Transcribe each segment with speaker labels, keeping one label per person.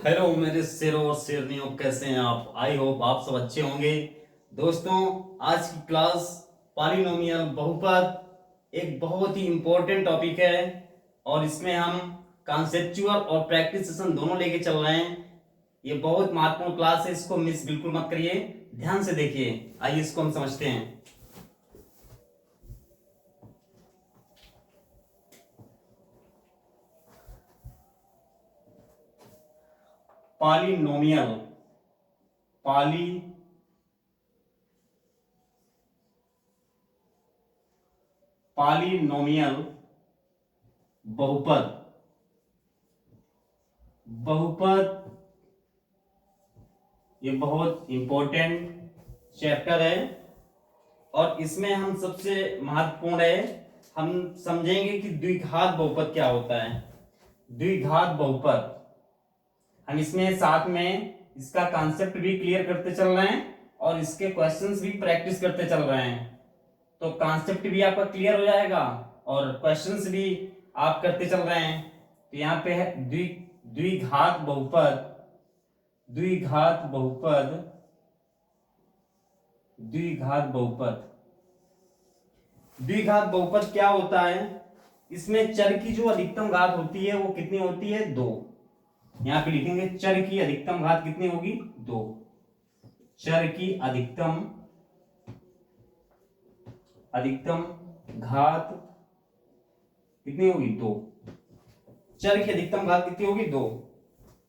Speaker 1: Hello मेरे शेरों और शेरनियों, कैसे हैं आप? आई होप आप सब अच्छे होंगे। दोस्तों, आज की क्लास पॉलिनोमियल बहुपद एक बहुत ही इंपॉर्टेंट टॉपिक है और इसमें हम कॉन्सेप्चुअल और प्रैक्टिस सेशन दोनों लेके चल रहे हैं। ये बहुत महत्वपूर्ण क्लास है, इसको मिस बिल्कुल मत करिए, ध्यान से देखिए। आइए इसको हम समझते हैं। पॉलिनोमियल पॉलिनोमियल बहुपद ये बहुत इंपॉर्टेंट चैप्टर है और इसमें हम सबसे महत्वपूर्ण है, हम समझेंगे कि द्विघात बहुपद क्या होता है। द्विघात बहुपद हम इसमें साथ में इसका कॉन्सेप्ट भी क्लियर करते चल रहे हैं और इसके क्वेश्चंस भी प्रैक्टिस करते चल रहे हैं। तो कॉन्सेप्ट भी आपका क्लियर हो जाएगा और क्वेश्चंस भी आप करते चल रहे हैं। तो यहाँ पे है द्विघात बहुपद। द्विघात बहुपद द्विघात बहुपद क्या होता है? इसमें चर की जो अधिकतम घात होती है वो कितनी होती है? 2। यहां पे लिखेंगे चर की अधिकतम घात कितनी होगी? 2। चर की अधिकतम घात कितनी होगी? 2। चर की अधिकतम घात कितनी होगी? 2।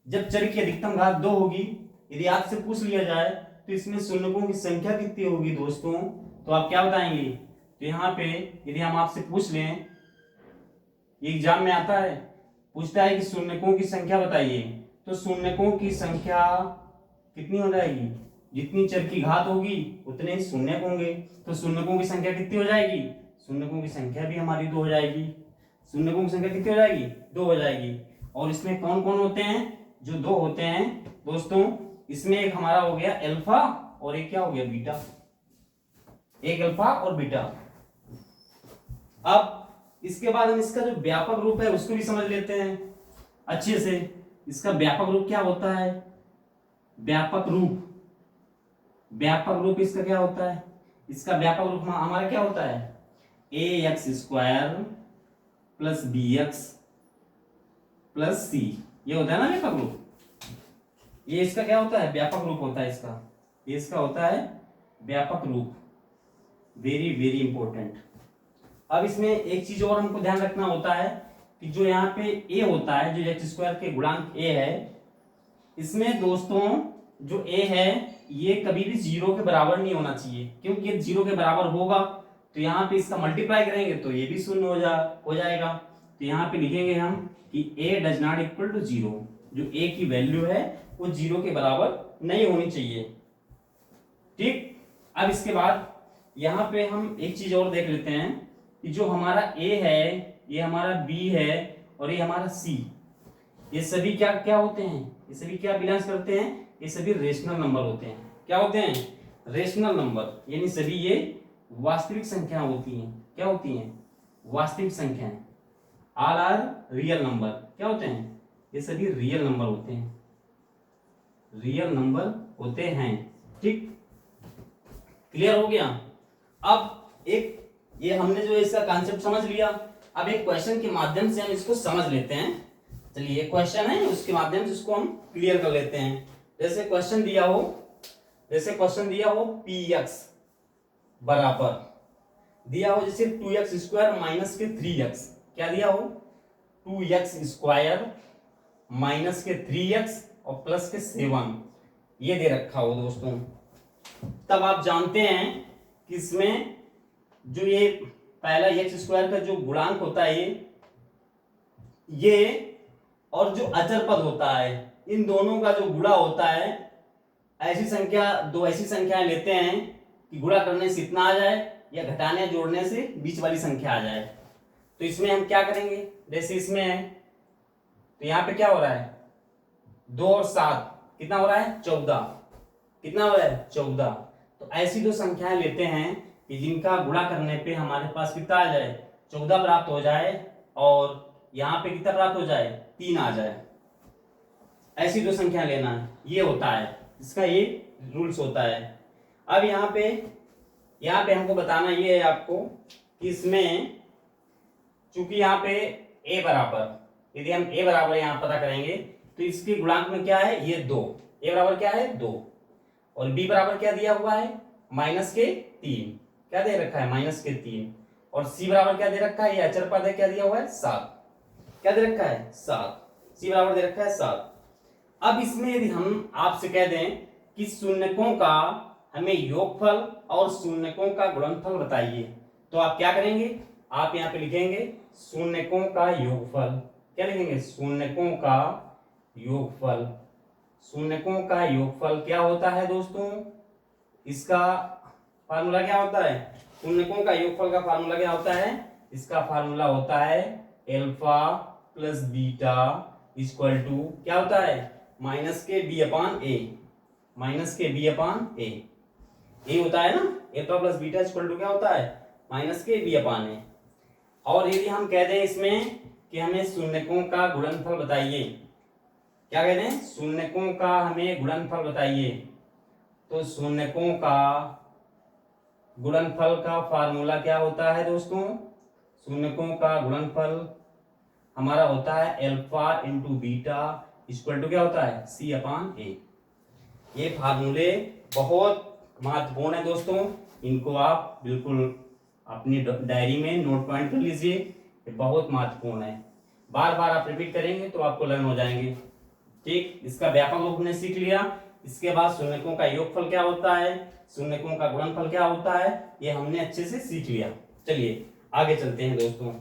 Speaker 1: जब चर की अधिकतम घात 2 होगी, यदि आपसे पूछ लिया जाए तो इसमें शून्यकों की संख्या कितनी होगी दोस्तों, तो आप क्या बताएंगे? तो यहाँ पे यदि हम आपसे पूछ लें, एग्जाम में आता है, पूछता है कि शून्यकों की संख्या बताइए, तो शून्यकों की संख्या कितनी हो जाएगी? जितनी चर की घात होगी उतने शून्यक होंगे। तो शून्यकों की संख्या कितनी हो जाएगी? शून्यकों की संख्या भी हमारी 2 हो जाएगी। शून्यकों की संख्या कितनी हो जाएगी? 2 हो जाएगी। और इसमें कौन कौन होते हैं? जो 2 होते हैं दोस्तों, इसमें एक हमारा हो गया अल्फा और एक क्या हो गया? बीटा। एक अल्फा और बीटा। अब इसके बाद हम इसका जो व्यापक रूप है उसको भी समझ लेते हैं अच्छे से। इसका व्यापक रूप क्या होता है? व्यापक रूप इसका क्या होता है? इसका व्यापक रूप हमारा क्या होता है? ax² plus bx plus c, ये होता है ना व्यापक रूप। ये इसका क्या होता है? व्यापक रूप होता है इसका। ये इसका होता है व्यापक रूप। Very very important. अब इसमें एक चीज और हमको ध्यान रखना होता है कि जो यहाँ पे a होता है, जो x² के गुणांक a है, इसमें दोस्तों जो a है ये कभी भी 0 के बराबर नहीं होना चाहिए, क्योंकि यदि 0 के बराबर होगा तो यहाँ पे इसका मल्टीप्लाई करेंगे तो ये भी शून्य हो जाएगा। तो यहाँ पे लिखेंगे हम कि a does not equal to 0। जो a की वैल्यू है वो 0 के बराबर नहीं होनी चाहिए। ठीक। अब इसके बाद यहाँ पे हम एक चीज और देख लेते हैं कि जो हमारा a है, ये हमारा b है और ये हमारा c, ये सभी क्या क्या होते हैं? ये सभी क्या बिलोंग करते हैं? ये सभी रेशनल नंबर होते हैं। क्या होते हैं? रेशनल नंबर, यानी सभी ये वास्तविक संख्या होती हैं। क्या होती हैं? वास्तविक संख्याएं। All are real number. क्या होते हैं? ये सभी रियल नंबर होते हैं। रियल नंबर होते हैं। ठीक, क्लियर हो गया? अब एक ये हमने जो इसका कॉन्सेप्ट समझ लिया, अब एक क्वेश्चन के माध्यम से हम इसको समझ लेते हैं। चलिए, एक क्वेश्चन है, उसके माध्यम से इसको हम क्लियर कर लेते हैं। जैसे क्वेश्चन दिया हो px बराबर दिया हो जैसे 2x² माइनस के 3x। क्या दिया हो? 2x² माइनस के 3x और प्लस के 7, ये दे रखा हो दोस्तों। तब आप जानते हैं कि इसमें जो ये पहला x² का जो गुणांक होता है ये और जो अचर पद होता है, इन दोनों का जो गुणा होता है, दो ऐसी संख्याएं लेते हैं कि गुणा करने से इतना आ जाए या घटाने जोड़ने से बीच वाली संख्या आ जाए। तो इसमें हम क्या करेंगे? जैसे इसमें है तो यहाँ पे क्या हो रहा है? 2 और 7 कितना हो रहा है? 14। कितना हो रहा है? 14। तो ऐसी दो संख्याएं लेते हैं कि जिनका गुणा करने पे हमारे पास कितना आ जाए? 14 प्राप्त हो जाए और यहाँ पे कितना प्राप्त हो जाए? 3 आ जाए। ऐसी दो संख्या लेना है, ये होता है इसका, ये रूल्स होता है। अब यहाँ पे हमको बताना ये है आपको कि इसमें चूंकि यहाँ पे a बराबर, यदि हम a बराबर यहाँ पता करेंगे तो इसके गुणांक में क्या है, ये 2, a बराबर क्या है 2, और b बराबर क्या दिया हुआ है -3, क्या दे रखा है -3, और c बराबर क्या दे रखा है, ये अचर पद है, क्या दिया हुआ है 7, क्या दे रखा है 7, c बराबर दे रखा है 7। अब इसमें यदि हम आपसे कह दें कि शून्यकों का हमें योगफल और शून्यकों का गुणनफल बताइए, तो आप क्या करेंगे, आप यहाँ पे लिखेंगे शून्यकों का योगफल, क्या लिखेंगे शून्यकों का योगफल। शून्यकों का योगफल क्या होता है दोस्तों, इसका फार्मूला क्या होता है, शून्यकों का योगफल का फार्मूला क्या होता है, इसका फार्मूला होता है alpha plus beta equal to क्या होता है -b/a, -b/a, ये होता है ना, alpha plus beta equal to क्या होता है -b/a। और यदि हम कह दें इसमें कि हमें शून्यकों का गुणनफल बताइए, क्या कहते हैं शून्यकों का हमें गुणनफल बताइए, तो शून्यकों का गुणनफल का फार्मूला क्या होता है दोस्तों, शून्यकों का गुणनफल हमारा होता है alpha into beta equal to क्या होता है c/a। ये फार्मूले बहुत महत्वपूर्ण है दोस्तों, इनको आप बिल्कुल अपनी डायरी में नोट पॉइंट कर लीजिए, ये बहुत महत्वपूर्ण है, बार बार आप रिपीट करेंगे तो आपको लर्न हो जाएंगे। ठीक, इसका व्यापक रूप ने सीख लिया। इसके बाद शून्यकों का योगफल क्या होता है, शून्यकों का गुणनफल क्या होता है, ये हमने अच्छे से सीख लिया। चलिए आगे चलते हैं दोस्तों।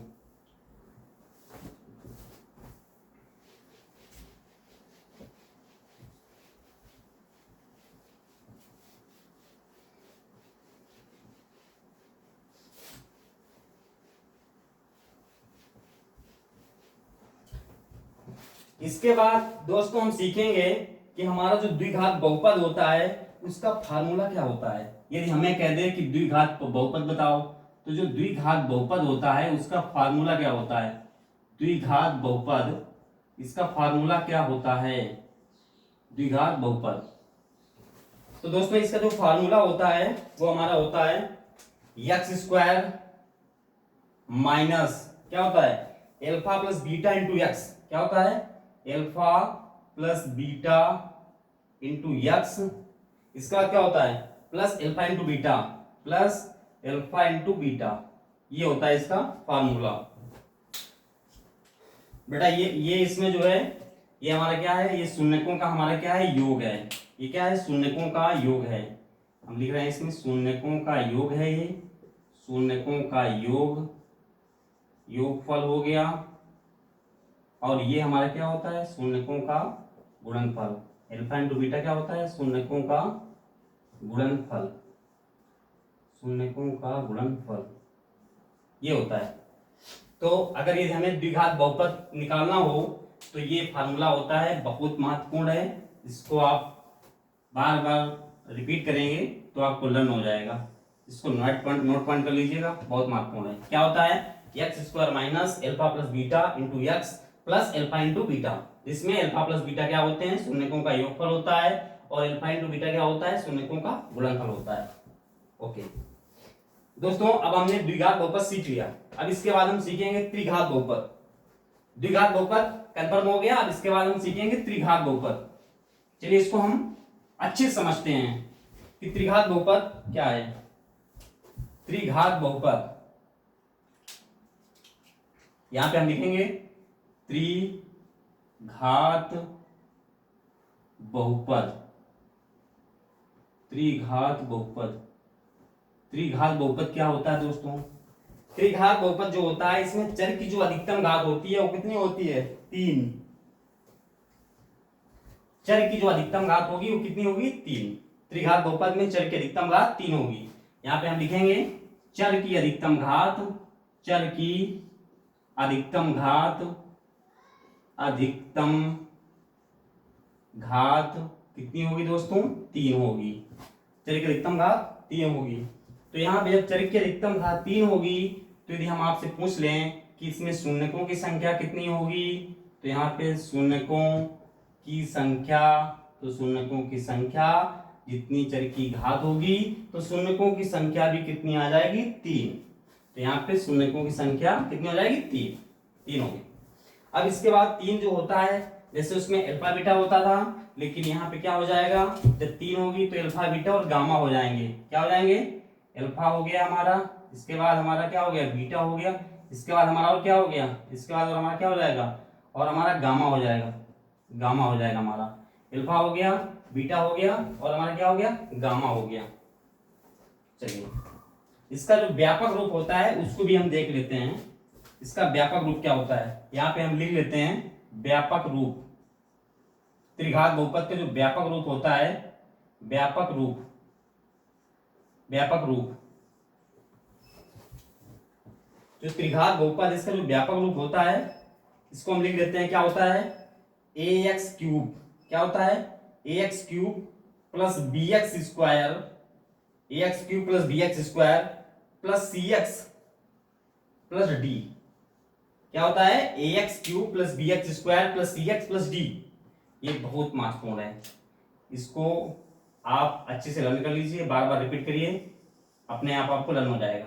Speaker 1: इसके बाद दोस्तों हम सीखेंगे कि हमारा जो द्विघात बहुपद होता है उसका फार्मूला क्या होता है। यदि हमें कह दे कि द्विघात बहुपद बताओ, तो जो द्विघात बहुपद होता है उसका फार्मूला क्या होता है, द्विघात बहुपद, इसका फार्मूला क्या होता है द्विघात बहुपद। तो दोस्तों इसका जो फार्मूला होता है वो हमारा होता है x² माइनस क्या होता है alpha plus beta into x, क्या होता है alpha plus beta into x, इसका क्या होता है plus alpha into beta plus alpha into beta, ये होता है इसका फार्मूला। बेटा ये इसमें जो है ये हमारा क्या है, ये शून्यकों का हमारा क्या है योग है, ये क्या है शून्यकों का योग है, हम लिख रहे हैं इसमें शून्यकों का योग है, ये शून्यकों का योग, योगफल हो गया, और ये हमारा क्या होता है शून्यकों का गुणनफल, अल्फा इंटू बीटा क्या होता है शून्यकों का गुणनफल, शून्यकों का गुणनफल ये होता है। तो अगर ये हमें द्विघात बहुपद निकालना हो तो ये फार्मूला होता है, बहुत महत्वपूर्ण है, इसको आप बार बार रिपीट करेंगे तो आपको लर्न हो जाएगा, इसको नोट पॉइंट कर लीजिएगा, बहुत महत्वपूर्ण है। क्या होता है x² minus alpha plus beta into x plus alpha into beta, इसमें अल्फा प्लस बीटा क्या होते हैं शून्यकों का योगफल होता है, और अल्फा इंटू बीटा क्या होता है शून्यकों का गुणनफल होता है। ओके दोस्तों, अब हमने द्विघात बहुपद सीख लिया, अब इसके बाद हम सीखेंगे त्रिघात बहुपद। द्विघात बहुपद कंफर्म हो गया, अब इसके बाद हम सीखेंगे त्रिघात बहुपद। चलिए इसको हम अच्छे समझते हैं कि त्रिघात बहुपद क्या है। त्रिघात बहुपद यहां पे हम लिखेंगे त्रिघात बहुपद, त्रिघात बहुपद। त्रिघात बहुपद क्या होता है दोस्तों, त्रिघात बहुपद जो होता है इसमें चर की जो अधिकतम घात होती है वो कितनी होती है 3, चर की जो अधिकतम घात होगी वो कितनी होगी 3, त्रिघात बहुपद में चर की अधिकतम घात 3 होगी। यहां पे हम लिखेंगे चर की अधिकतम घात, चर की अधिकतम घात, अधिकतम घात कितनी होगी दोस्तों 3 होगी, चर की अधिकतम घात 3 होगी। तो यहाँ पे जब चर की अधिकतम घात 3 होगी तो यदि हम आपसे पूछ लें कि इसमें शून्यकों की संख्या कितनी होगी, तो यहाँ पे शून्यकों की संख्या, तो शून्यकों की संख्या जितनी चर की घात होगी तो शून्यकों की संख्या भी कितनी आ जाएगी, 3। तो यहाँ पे शून्यकों की संख्या कितनी हो जाएगी, 3, 3 होगी। अब इसके बाद 3 जो होता है, जैसे उसमें अल्फा बीटा होता था, लेकिन यहाँ पे क्या हो जाएगा, जब 3 होगी तो अल्फा बीटा और गामा हो जाएंगे। क्या हो जाएंगे, अल्फा हो गया हमारा, इसके बाद हमारा क्या हो गया, बीटा हो गया, इसके बाद हमारा और क्या हो गया, इसके बाद और हमारा क्या हो जाएगा, और हमारा गामा हो जाएगा। गामा हो जाएगा हमारा, अल्फा हो गया, बीटा हो गया और हमारा क्या हो गया, गामा हो गया। चलिए इसका जो व्यापक रूप होता है उसको भी हम देख लेते हैं। इसका व्यापक रूप क्या होता है, यहाँ पे हम लिख लेते हैं व्यापक रूप। त्रिघात बहुपद का जो व्यापक रूप होता है, व्यापक रूप, व्यापक रूप जो त्रिघात बहुपद इसका जो व्यापक रूप होता है, इसको हम लिख देते हैं, क्या होता है, ax क्यूब। क्या होता है, ax cube plus bx square, ax cube plus bx square plus cx plus d। क्या होता है, ax cube plus bx square plus cx plus d। ये बहुत महत्वपूर्ण है, इसको आप अच्छे से लर्न कर लीजिए, बार बार रिपीट करिए, अपने आप आपको लर्न हो जाएगा।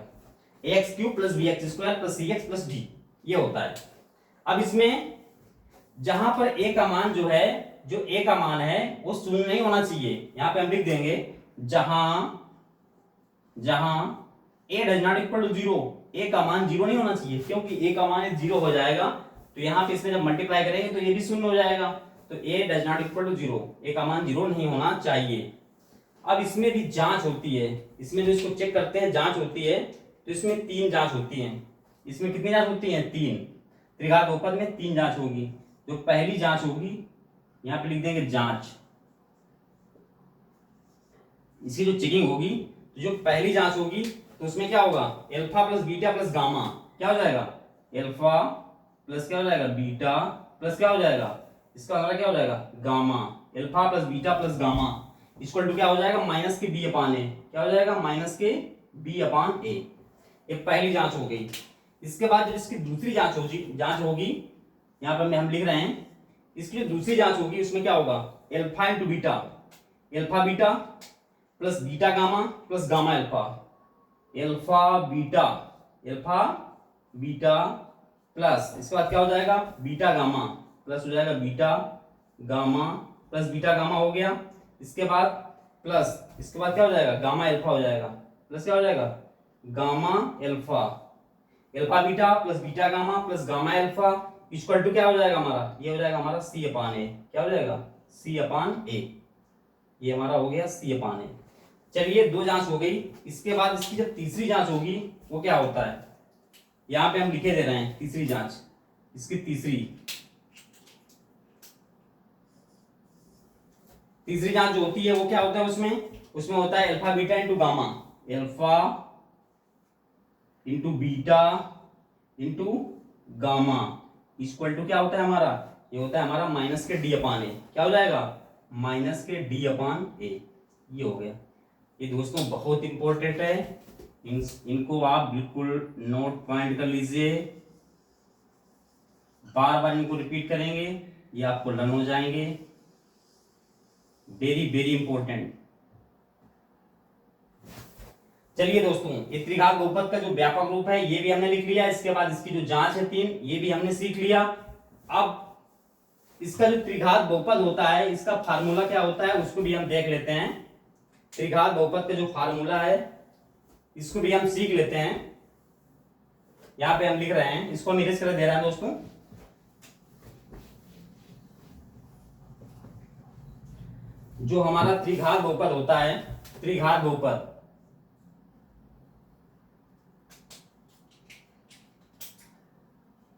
Speaker 1: ax cube plus bx square plus cx plus d, ये होता है। अब इसमें जहां पर a का मान जो है, जो a का मान है वो शून्य नहीं होना चाहिए। यहां पे हम लिख देंगे जहां a does not equal to 0, a का मान 0 नहीं होना चाहिए, क्योंकि a का मान 0 हो जाएगा तो यहाँ पे इसमें जब मल्टीप्लाई करेंगे तो ये भी शून्य हो जाएगा। तो a does not equal to 0, a का मान 0 नहीं होना चाहिए। अब इसमें भी जांच होती है, इसमें जो इसको चेक करते हैं जांच होती है, तो इसमें 3 जांच होती हैं। इसमें कितनी जांच होती हैं, 3। त्रिघात बहुपद में 3 जांच होगी। जो पहली जांच होगी, यहाँ पे लिख देंगे जांच, इसकी जो चेकिंग होगी, तो जो पहली जांच होगी तो उसमें क्या होगा, alpha plus beta plus gamma, क्या हो जाएगा, अल्फा प्लस क्या हो जाएगा, बीटा प्लस क्या हो जाएगा, इसका हमारा क्या हो जाएगा, gamma. Alpha plus beta plus gamma equal to क्या हो जाएगा, माइनस के बी अपान ए। क्या हो जाएगा, माइनस के बी अपान ए। ये पहली जांच हो गई। इसके बाद जब इसकी दूसरी जांच होगी, यहाँ पर हम लिख रहे हैं, इसकी जो दूसरी जांच होगी उसमें क्या होगा, alpha into beta, alpha beta plus beta gamma plus gamma alpha, alpha beta, alpha beta plus इसके बाद क्या हो जाएगा, बीटा गामा प्लस हो जाएगा beta gamma plus beta gamma हो गया। इसके बाद प्लस इसके बाद क्या हो जाएगा, गामा अल्फा हो जाएगा प्लस क्या हो जाएगा, gamma alpha, alpha beta plus beta gamma plus gamma alpha equal to क्या हो जाएगा हमारा, ये हो जाएगा हमारा सी अपान ए। क्या हो जाएगा, सी अपान ए। ये हमारा हो गया सी अपान ए। चलिए 2 जांच हो गई। इसके बाद इसकी जब तीसरी जांच होगी वो क्या होता है, यहां पे हम लिखे दे रहे हैं तीसरी जांच। इसकी तीसरी जांच जो होती है वो क्या होता है, उसमें होता है alpha beta into gamma, alpha into beta into gamma equal to क्या होता है हमारा, ये होता है हमारा माइनस के डी अपान ए। क्या हो जाएगा, माइनस के डी अपान ए। ये हो गया। ये दोस्तों बहुत इंपॉर्टेंट है, इनको आप बिल्कुल नोट पॉइंट कर लीजिए, बार बार इनको रिपीट करेंगे, ये आपको लर्न हो जाएंगे। Very very important. चलिए दोस्तों, ये त्रिघात बहुपद का जो व्यापक रूप है ये भी हमने लिख लिया। इसके बाद इसकी जो जांच है 3, ये भी हमने सीख लिया। अब इसका जो त्रिघात बहुपद होता है इसका फार्मूला क्या होता है उसको भी हम देख लेते हैं। त्रिघात बहुपद का जो फार्मूला है इसको भी हम सीख लेते हैं। यहां पे हम लिख रहे हैं, इसको हम इरेज कर दे रहे हैं दोस्तों। जो हमारा त्रिघात बहुपद होता है, त्रिघात बहुपद,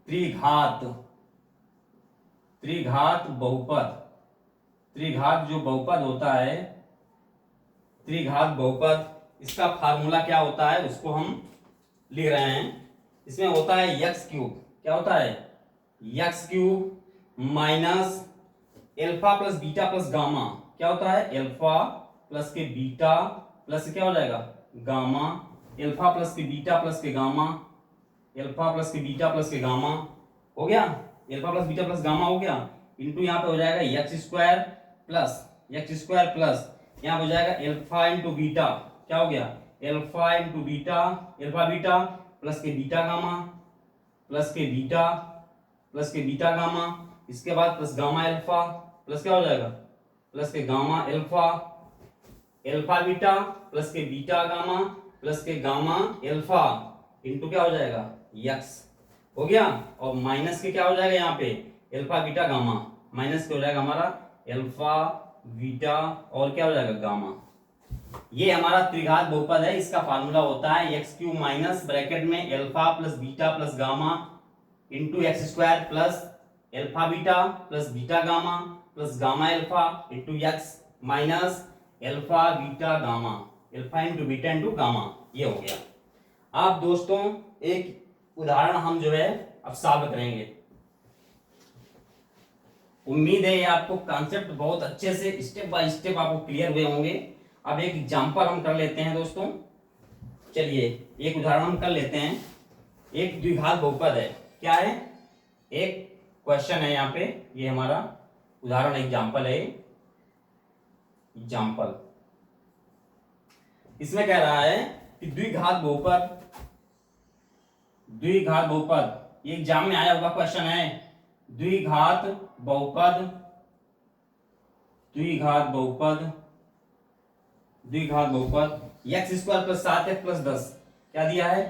Speaker 1: त्रिघात बहुपद, त्रिघात जो बहुपद होता है, त्रिघात बहुपद, इसका फार्मूला क्या होता है उसको हम लिख रहे हैं। इसमें होता है यक्स क्यूब। क्या होता है, x cube minus alpha plus beta plus gamma. क्या होता है, अल्फा प्लस के बीटा प्लस क्या हो जाएगा, गामा, अल्फा प्लस के बीटा प्लस के गामा, अल्फा प्लस के बीटा प्लस के गामा हो गया, alpha plus beta plus gamma हो गया इंटू यहाँ पे हो जाएगा एक्स स्क्वायर प्लस यहाँ पे हो जाएगा एल्फा इंटू बीटा। क्या हो गया? Alpha into beta, alpha beta plus के बीटा गामा, प्लस के बीटा गामा, इसके बाद प्लस गामा एल्फा, प्लस क्या हो जाएगा? प्लस के gamma alpha, alpha beta plus के बीटा गामा प्लस के गामा एल्फा इंटू क्या हो जाएगा? यक्स हो गया। और माइनस के क्या हो जाएगा यहाँ पे? एल्फा बीटा गामा, माइनस के हो जाएगा हमारा एल्फा बीटा और क्या हो जाएगा? गामा। ये हमारा त्रिघात बहुपद है, इसका फार्मूला होता है एक्स क्यूब माइनस ब्रैकेट में alpha plus beta plus gamma into x square plus alpha beta plus beta gamma plus gamma alpha into x minus alpha beta gamma, alpha into beta into gamma. ये हो गया। अब दोस्तों एक उदाहरण हम जो है अब सॉल्व करेंगे। उम्मीद है आपको कॉन्सेप्ट बहुत अच्छे से स्टेप बाय स्टेप आपको क्लियर हुए होंगे। अब एक एग्जांपल हम कर लेते हैं दोस्तों। चलिए एक उदाहरण हम कर लेते हैं। एक द्विघात बहुपद है। क्या है? एक क्वेश्चन है यहाँ पे, ये हमारा उदाहरण एग्जांपल है। एग्जांपल इसमें कह रहा है कि द्विघात बहुपद, ये एग्जाम में आया हुआ क्वेश्चन है। द्विघात बहुपद x square plus 7x plus 10। क्या दिया है?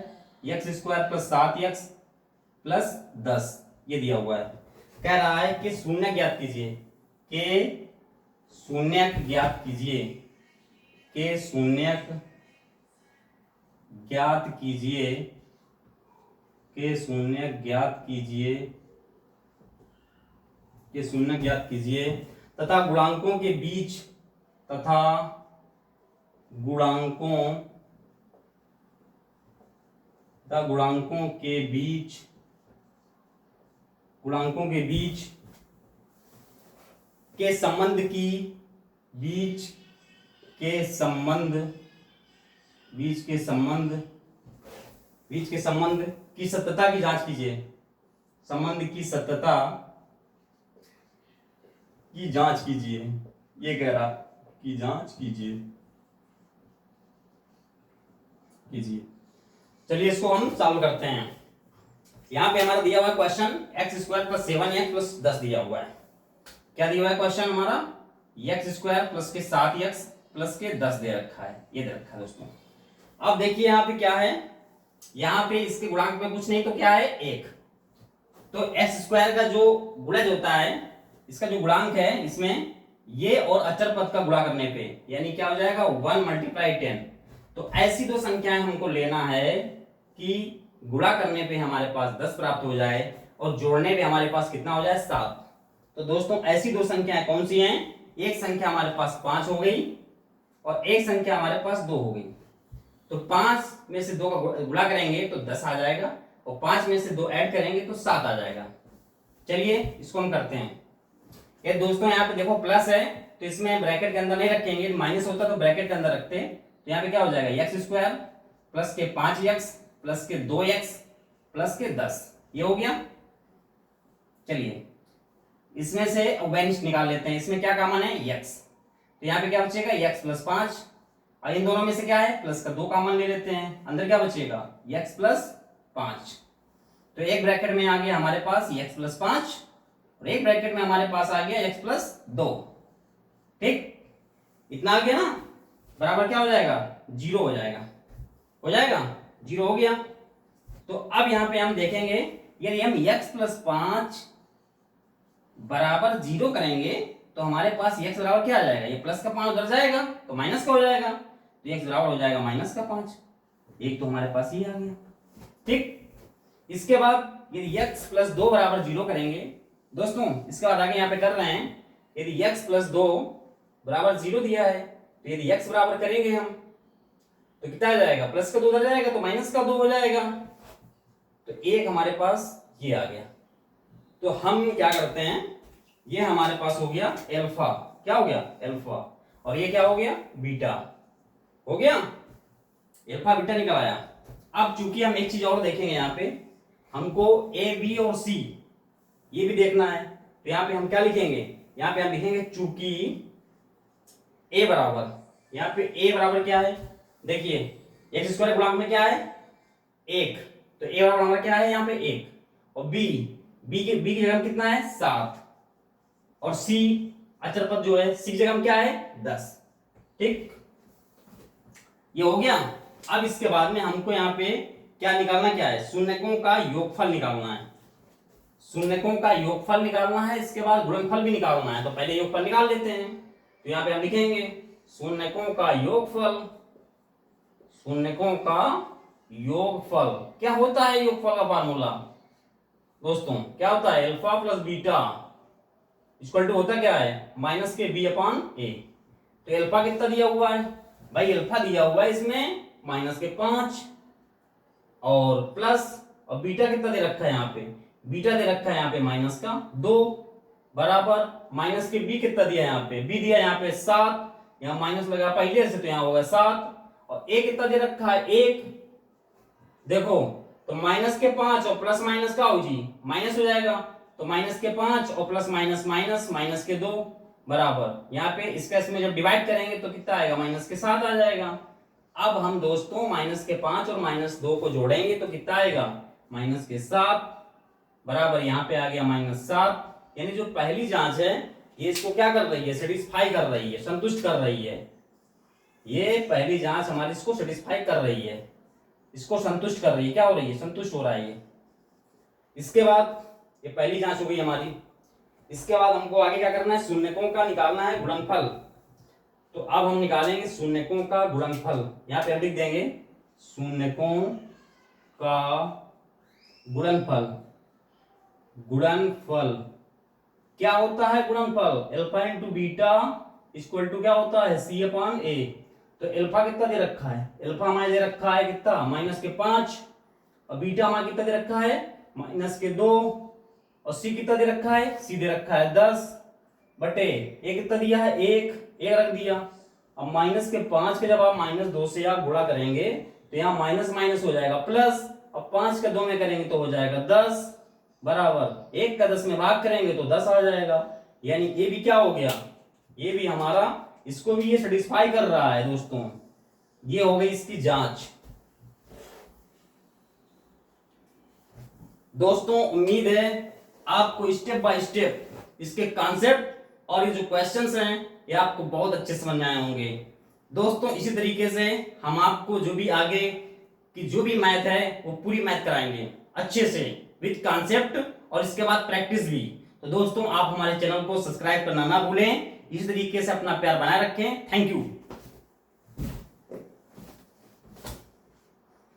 Speaker 1: X square plus 7x plus 10 ये दिया हुआ है। कह रहा है कि शून्य ज्ञात कीजिए, के शून्यक ज्ञात कीजिए, के शून्यक ज्ञात कीजिए, के शून्यक ज्ञात कीजिए, के शून्यक ज्ञात कीजिए तथा गुणांकों के बीच गुणांकों के बीच के संबंध की सत्यता की जांच कीजिए, संबंध की सत्यता की जांच कीजिए। ये कह रहा कि जांच कीजिए। चलिए इसको हम सॉल्व करते हैं। यहां पे हमारा दिया हुआ question x square plus 7x plus 10 दिया हुआ है। क्या दिया हुआ है क्वेश्चन हमारा? एक्स स्क्वायर प्लस के 7x प्लस के 10 दे रखा है। ये दे रखा है दोस्तों। अब देखिए यहाँ पे क्या है, यहाँ पे इसके गुणांक में कुछ नहीं तो क्या है? 1। तो एक्स स्क्वायर का जो गुणज होता है, इसका जो गुणांक है, इसमें ये और अचर पद का गुणा करने पे यानी क्या हो जाएगा? 1 × 10। तो ऐसी दो संख्याएं हमको लेना है कि गुणा करने पे हमारे पास 10 प्राप्त हो जाए और जोड़ने पे हमारे पास कितना हो जाए? 7। तो दोस्तों ऐसी दो संख्याएं कौन सी हैं? एक संख्या हमारे पास 5 हो गई और एक संख्या हमारे पास 2 हो गई। तो 5 में से 2 का गुणा करेंगे तो 10 आ जाएगा और 5 में से 2 ऐड करेंगे तो 7 आ जाएगा। चलिए इसको हम करते हैं। ये दोस्तों यहाँ पे देखो प्लस है तो इसमें ब्रैकेट के अंदर नहीं रखेंगे, माइनस होता तो ब्रैकेट के अंदर रखते। तो यहाँ पे क्या हो जाएगा? एक्स स्क्वायर प्लस के 5x प्लस के 2x प्लस के 10। ये हो गया। चलिए इसमें से वैनिश निकाल लेते हैं। इसमें क्या कॉमन है? x। तो यहाँ पे क्या बचेगा? x प्लस 5 और इन दोनों में से क्या है? प्लस का 2 कॉमन ले लेते हैं। अंदर क्या बचेगा? x plus 5। तो एक ब्रैकेट में आ गया हमारे पास x प्लस 5 और एक ब्रैकेट में हमारे पास आ गया x प्लस 2। ठीक, इतना आ गया ना, बराबर क्या हो जाएगा? 0 हो जाएगा। हो जाएगा 0 हो गया। तो अब यहां पे हम देखेंगे यदि हम x प्लस 5 बराबर 0 करेंगे तो हमारे पास x बराबर क्या आ जाएगा? ये प्लस का 5 उधर जाएगा तो माइनस का हो जाएगा, तो x बराबर हो जाएगा माइनस का 5। एक तो हमारे पास ये आ गया। ठीक, इसके बाद यदि x प्लस 2 बराबर 0 करेंगे दोस्तों, इसके बाद आगे यहाँ पे कर रहे हैं, यदि x प्लस 2 बराबर 0 दिया है तो यदि x बराबर करेंगे हम तो कितना आ जाएगा? प्लस का 2 उधर जाएगा तो माइनस का 2 हो जाएगा। तो एक हमारे पास ये आ गया। तो हम क्या करते हैं, ये हमारे पास हो गया एल्फा। क्या हो गया? एल्फा। और ये क्या हो गया? बीटा हो गया। एल्फा बीटा निकल आया। अब चूंकि हम एक चीज और देखेंगे, यहाँ पे हमको ए बी और सी ये भी देखना है। तो यहाँ पे हम क्या लिखेंगे, यहाँ पे हम लिखेंगे चूंकि a बराबर, यहाँ पे a बराबर क्या है, देखिए एक्स स्क्वायर गुणांक में क्या है 1, तो a बराबर हमारा क्या है यहाँ पे 1, और b की जगह कितना है 7, और c अचर पद जो है c की जगह में क्या है 10। ठीक, ये हो गया। अब इसके बाद में हमको यहाँ पे क्या निकालना, क्या है, शून्यकों का योगफल निकालना है, शून्यकों का योगफल निकालना है, इसके बाद गुणनफल भी निकालना है। तो पहले योगफल निकाल लेते हैं। तो यहाँ पे हम लिखेंगे शून्यकों का योगफल, शून्यकों का योगफल क्या होता है, योगफल का फार्मूला दोस्तों क्या होता है, alpha plus beta equal to होता क्या है माइनस के बी अपॉन ए। तो अल्फा कितना दिया हुआ है भाई, अल्फा दिया हुआ है इसमें माइनस के 5 और प्लस, और बीटा कितना दे रखा है यहाँ पे, बीटा दे रखा है यहाँ पे माइनस का 2 बराबर माइनस के बी कितना दिया है यहाँ पे, बी दिया यहाँ पे 7, यहाँ माइनस लगा पहले से तो यहाँ होगा 7, और ए कितना दे रखा है 1, देखो तो माइनस के 5 और प्लस माइनस का हो जी माइनस हो जाएगा, तो माइनस के 5 और प्लस माइनस माइनस माइनस के 2 बराबर, यहाँ पे इसका इसमें जब डिवाइड करेंगे तो कितना आएगा माइनस के 7 आ जाएगा। अब हम दोस्तों माइनस के 5 और माइनस 2 को जोड़ेंगे तो कितना आएगा माइनस के 7 बराबर, यहाँ पे आ गया माइनस 7। यानी जो पहली जांच है ये इसको क्या कर रही है, सेटिस्फाई कर रही है, संतुष्ट कर रही है, ये पहली जांच हमारी इसको सेटिस्फाई कर रही है, इसको संतुष्ट कर रही है, क्या हो रही है संतुष्ट हो रहा है ये। इसके बाद ये पहली जांच हो गई हमारी। इसके बाद हमको आगे क्या करना है, शून्यकों का निकालना है गुणनफल। तो अब हम निकालेंगे शून्यकों का गुणनफल, यहाँ पे हम लिख देंगे शून्यकों का गुणनफल। गुणनफल क्या होता है, गुणनफल alpha into beta equal to क्या होता है सी अपॉन ए। तो अल्फा कितना दे रखा है, अल्फा हमारे दे रखा है कितना माइनस के 5, और बीटा हमारा कितना दे रखा है माइनस के 2, और सी कितना दे रखा है, सी दे रखा है 10 बटे ए कितना दिया है 1 रख दिया। अब माइनस के 5 के जब आप माइनस 2 से आप गुणा करेंगे तो यहाँ माइनस माइनस हो जाएगा प्लस, और 5 का 2 में करेंगे तो हो जाएगा 10 बराबर 1 का 10 में भाग करेंगे तो 10 आ जाएगा। यानी ये भी क्या हो गया, ये भी हमारा, इसको भी ये सेटिस्फाई कर रहा है दोस्तों। ये हो गई इसकी जांच। दोस्तों उम्मीद है आपको स्टेप बाय स्टेप इसके कॉन्सेप्ट और ये जो क्वेश्चंस हैं ये आपको बहुत अच्छे समझ में आए होंगे। दोस्तों इसी तरीके से हम आपको जो भी आगे की जो भी मैथ है वो पूरी मैथ कराएंगे अच्छे से विद कॉन्सेप्ट, और इसके बाद प्रैक्टिस भी। तो दोस्तों आप हमारे चैनल को सब्सक्राइब करना ना भूलें, इसी तरीके से अपना प्यार बनाए रखें। Thank you.